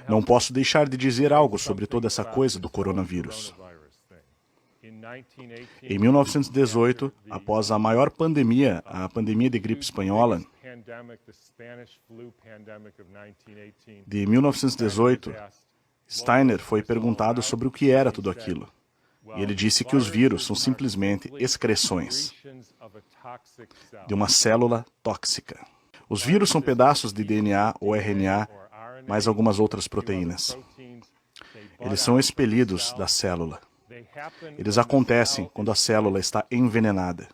Não posso deixar de dizer algo sobre toda essa coisa do coronavírus. Em 1918, após a maior pandemia, a pandemia de gripe espanhola, de 1918, Steiner foi perguntado sobre o que era tudo aquilo. E ele disse que os vírus são simplesmente excreções de uma célula tóxica. Os vírus são pedaços de DNA ou RNA, mais algumas outras proteínas. Eles são expelidos da célula. Eles acontecem quando a célula está envenenada.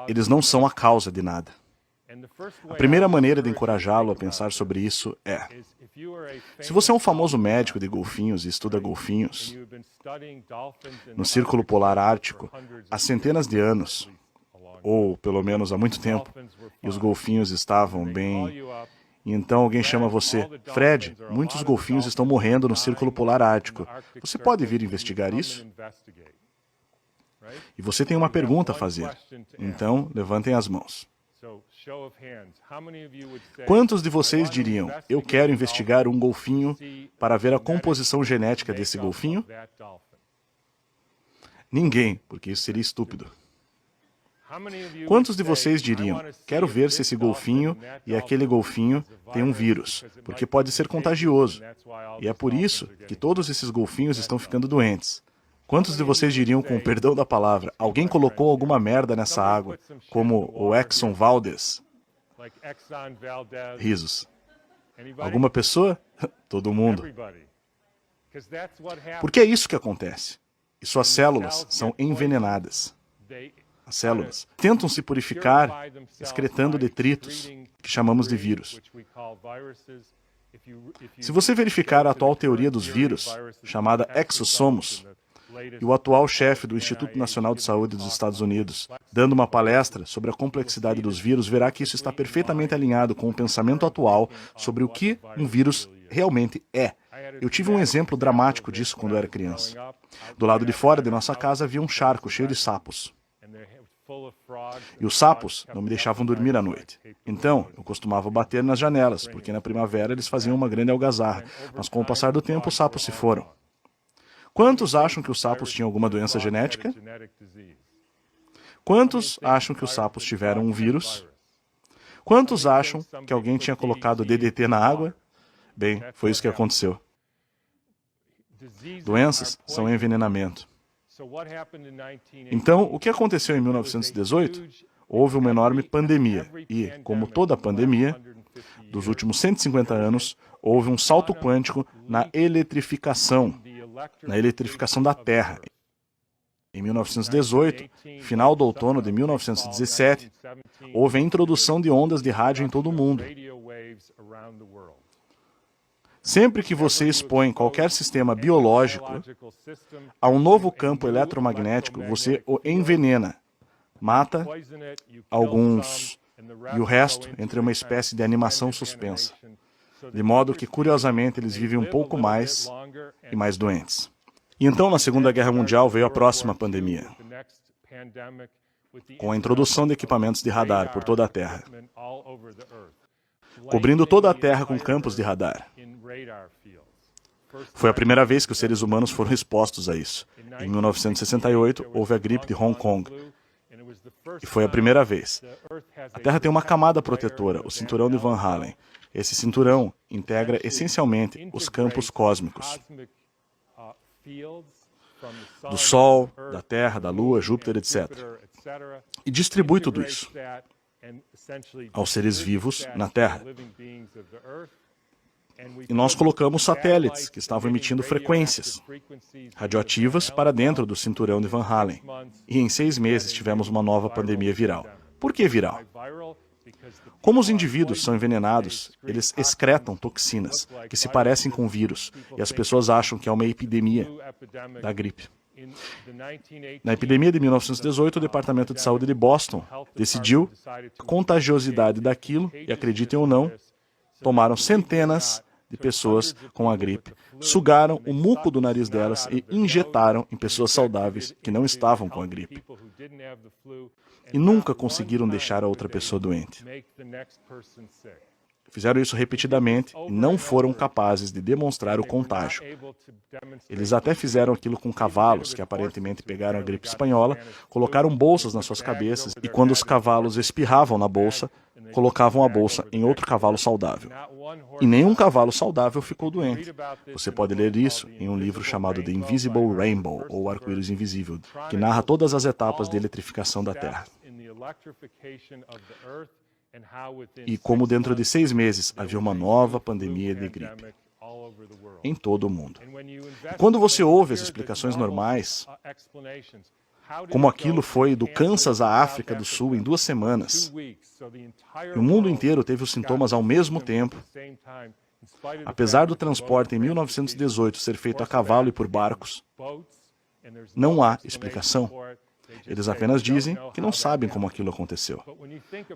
Eles não são a causa de nada. A primeira maneira de encorajá-lo a pensar sobre isso é: se você é um famoso médico de golfinhos e estuda golfinhos no Círculo Polar Ártico há centenas de anos, ou pelo menos há muito tempo, e os golfinhos estavam bem... E então alguém chama você: Fred, muitos golfinhos estão morrendo no Círculo Polar Ártico. Você pode vir investigar isso? E você tem uma pergunta a fazer. Então, levantem as mãos. Quantos de vocês diriam: eu quero investigar um golfinho para ver a composição genética desse golfinho? Ninguém, porque isso seria estúpido. Quantos de vocês diriam: quero ver se esse golfinho e aquele golfinho têm um vírus, porque pode ser contagioso, e é por isso que todos esses golfinhos estão ficando doentes? Quantos de vocês diriam, com o perdão da palavra: alguém colocou alguma merda nessa água, como o Exxon Valdez? Risos. Alguma pessoa? Todo mundo. Porque é isso que acontece. E suas células são envenenadas. As células tentam se purificar excretando detritos, que chamamos de vírus. Se você verificar a atual teoria dos vírus, chamada exossomos, e o atual chefe do Instituto Nacional de Saúde dos Estados Unidos, dando uma palestra sobre a complexidade dos vírus, verá que isso está perfeitamente alinhado com o pensamento atual sobre o que um vírus realmente é. Eu tive um exemplo dramático disso quando eu era criança. Do lado de fora de nossa casa havia um charco cheio de sapos. E os sapos não me deixavam dormir à noite. Então, eu costumava bater nas janelas, porque na primavera eles faziam uma grande algazarra. Mas com o passar do tempo, os sapos se foram. Quantos acham que os sapos tinham alguma doença genética? Quantos acham que os sapos tiveram um vírus? Quantos acham que alguém tinha colocado DDT na água? Bem, foi isso que aconteceu. Doenças são envenenamento. Então, o que aconteceu em 1918? Houve uma enorme pandemia e, como toda pandemia, dos últimos 150 anos, houve um salto quântico na eletrificação da Terra. Em 1918, final do outono de 1917, houve a introdução de ondas de rádio em todo o mundo. Sempre que você expõe qualquer sistema biológico a um novo campo eletromagnético, você o envenena, mata alguns e o resto entra em uma espécie de animação suspensa. De modo que, curiosamente, eles vivem um pouco mais e mais doentes. E então, na Segunda Guerra Mundial, veio a próxima pandemia, com a introdução de equipamentos de radar por toda a Terra, cobrindo toda a Terra com campos de radar. Foi a primeira vez que os seres humanos foram expostos a isso. Em 1968, houve a gripe de Hong Kong. E foi a primeira vez. A Terra tem uma camada protetora, o cinturão de Van Allen. Esse cinturão integra essencialmente os campos cósmicos do Sol, da Terra, da Lua, Júpiter, etc. E distribui tudo isso aos seres vivos na Terra. E nós colocamos satélites que estavam emitindo frequências radioativas para dentro do cinturão de Van Allen. E em 6 meses tivemos uma nova pandemia viral. Por que viral? Como os indivíduos são envenenados, eles excretam toxinas que se parecem com vírus, e as pessoas acham que é uma epidemia da gripe. Na epidemia de 1918, o Departamento de Saúde de Boston decidiu a contagiosidade daquilo, e acreditem ou não, tomaram centenas de pessoas com a gripe, sugaram o muco do nariz delas e injetaram em pessoas saudáveis que não estavam com a gripe. E nunca conseguiram deixar a outra pessoa doente. fizeram isso repetidamente e não foram capazes de demonstrar o contágio. Eles até fizeram aquilo com cavalos, que aparentemente pegaram a gripe espanhola, colocaram bolsas nas suas cabeças e quando os cavalos espirravam na bolsa, colocavam a bolsa em outro cavalo saudável. E nenhum cavalo saudável ficou doente. Você pode ler isso em um livro chamado The Invisible Rainbow, ou Arco-Íris Invisível, que narra todas as etapas de eletrificação da Terra. E como dentro de 6 meses havia uma nova pandemia de gripe em todo o mundo. E quando você ouve as explicações normais, como aquilo foi do Kansas à África do Sul em 2 semanas, e o mundo inteiro teve os sintomas ao mesmo tempo, apesar do transporte em 1918 ser feito a cavalo e por barcos, não há explicação. Eles apenas dizem que não sabem como aquilo aconteceu.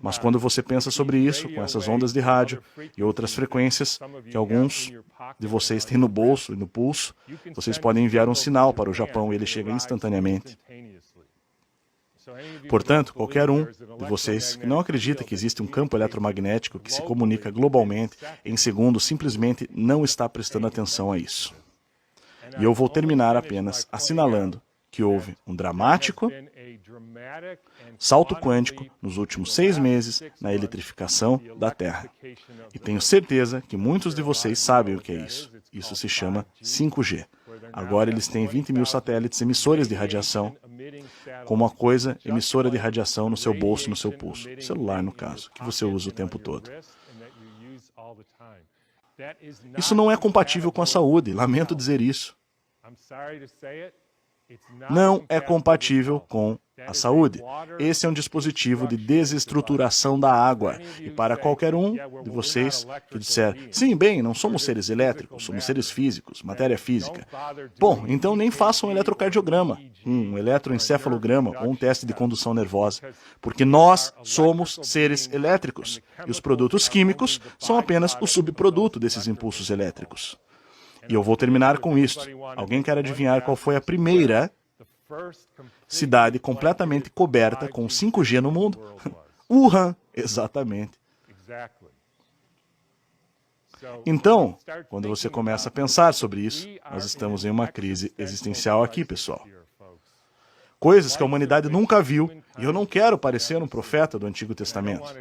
Mas quando você pensa sobre isso, com essas ondas de rádio e outras frequências que alguns de vocês têm no bolso e no pulso, vocês podem enviar um sinal para o Japão e ele chega instantaneamente. Portanto, qualquer um de vocês que não acredita que existe um campo eletromagnético que se comunica globalmente em segundos simplesmente não está prestando atenção a isso. E eu vou terminar apenas assinalando que houve um dramático salto quântico nos últimos 6 meses na eletrificação da Terra. E tenho certeza que muitos de vocês sabem o que é isso. Isso se chama 5G. Agora eles têm 20 mil satélites emissores de radiação, como uma coisa emissora de radiação no seu bolso, no seu pulso. Celular, no caso, que você usa o tempo todo. Isso não é compatível com a saúde, lamento dizer isso. Não é compatível com a saúde. Esse é um dispositivo de desestruturação da água. E para qualquer um de vocês que disser, sim, bem, não somos seres elétricos, somos seres físicos, matéria física. Bom, então nem façam um eletrocardiograma, um eletroencefalograma ou um teste de condução nervosa. Porque nós somos seres elétricos. E os produtos químicos são apenas o subproduto desses impulsos elétricos. E eu vou terminar com isto. Alguém quer adivinhar qual foi a primeira cidade completamente coberta com 5G no mundo? Wuhan, exatamente. Então, quando você começa a pensar sobre isso, nós estamos em uma crise existencial aqui, pessoal. Coisas que a humanidade nunca viu, e eu não quero parecer um profeta do Antigo Testamento.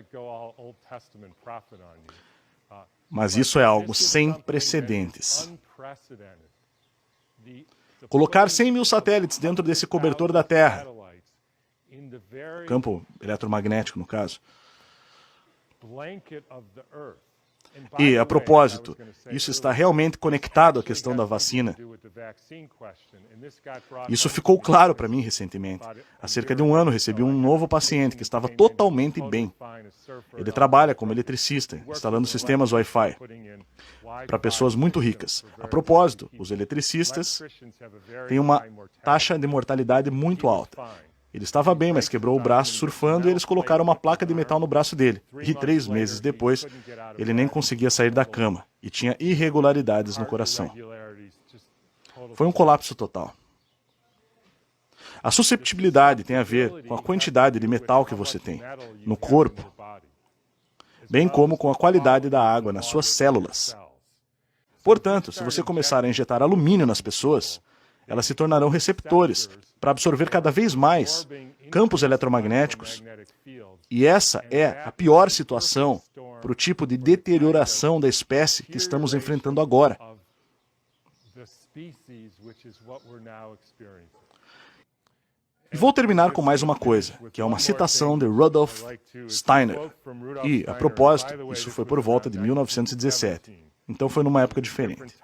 Mas isso é algo sem precedentes. Colocar 100 mil satélites dentro desse cobertor da Terra, campo eletromagnético no caso. E, a propósito, isso está realmente conectado à questão da vacina. Isso ficou claro para mim recentemente. Há cerca de 1 ano recebi um novo paciente que estava totalmente bem. Ele trabalha como eletricista, instalando sistemas Wi-Fi para pessoas muito ricas. A propósito, os eletricistas têm uma taxa de mortalidade muito alta. Ele estava bem, mas quebrou o braço surfando e eles colocaram uma placa de metal no braço dele. E 3 meses depois, ele nem conseguia sair da cama e tinha irregularidades no coração. Foi um colapso total. A susceptibilidade tem a ver com a quantidade de metal que você tem no corpo, bem como com a qualidade da água nas suas células. Portanto, se você começar a injetar alumínio nas pessoas, elas se tornarão receptores para absorver cada vez mais campos eletromagnéticos. E essa é a pior situação para o tipo de deterioração da espécie que estamos enfrentando agora. E vou terminar com mais uma coisa, que é uma citação de Rudolf Steiner. E, a propósito, isso foi por volta de 1917. Então foi numa época diferente.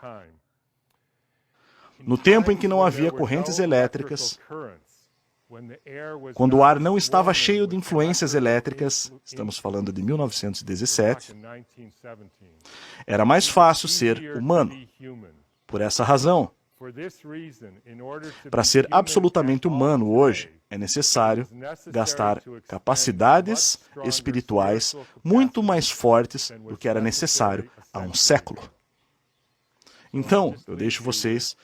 No tempo em que não havia correntes elétricas, quando o ar não estava cheio de influências elétricas, estamos falando de 1917, era mais fácil ser humano. Por essa razão, para ser absolutamente humano hoje, é necessário gastar capacidades espirituais muito mais fortes do que era necessário há um século. Então, eu deixo vocês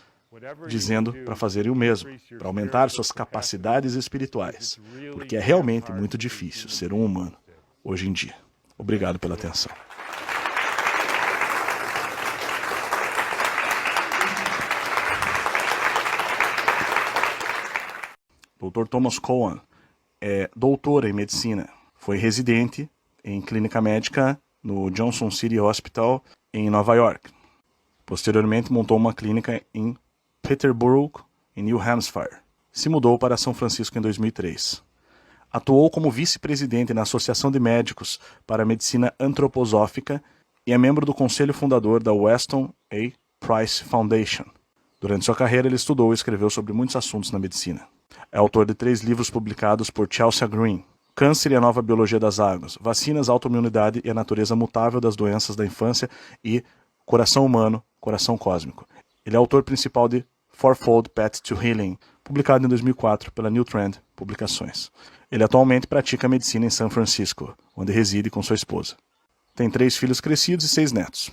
dizendo para fazerem o mesmo, para aumentar suas capacidades espirituais, porque é realmente muito difícil ser um humano hoje em dia. Obrigado pela atenção. Dr. Thomas Cowan é doutor em medicina. Foi residente em clínica médica no Johnson City Hospital em Nova York. Posteriormente, montou uma clínica em Peterborough, em New Hampshire. Se mudou para São Francisco em 2003. Atuou como vice-presidente na Associação de Médicos para a Medicina Antroposófica e é membro do conselho fundador da Weston A. Price Foundation. Durante sua carreira, ele estudou e escreveu sobre muitos assuntos na medicina. É autor de 3 livros publicados por Chelsea Green: Câncer e a Nova Biologia das Águas, Vacinas, Autoimunidade e a Natureza Mutável das Doenças da Infância e Coração Humano, Coração Cósmico. Ele é autor principal de Fourfold Path to Healing, publicado em 2004 pela New Trend Publicações. Ele atualmente pratica medicina em São Francisco, onde reside com sua esposa. Tem 3 filhos crescidos e 6 netos.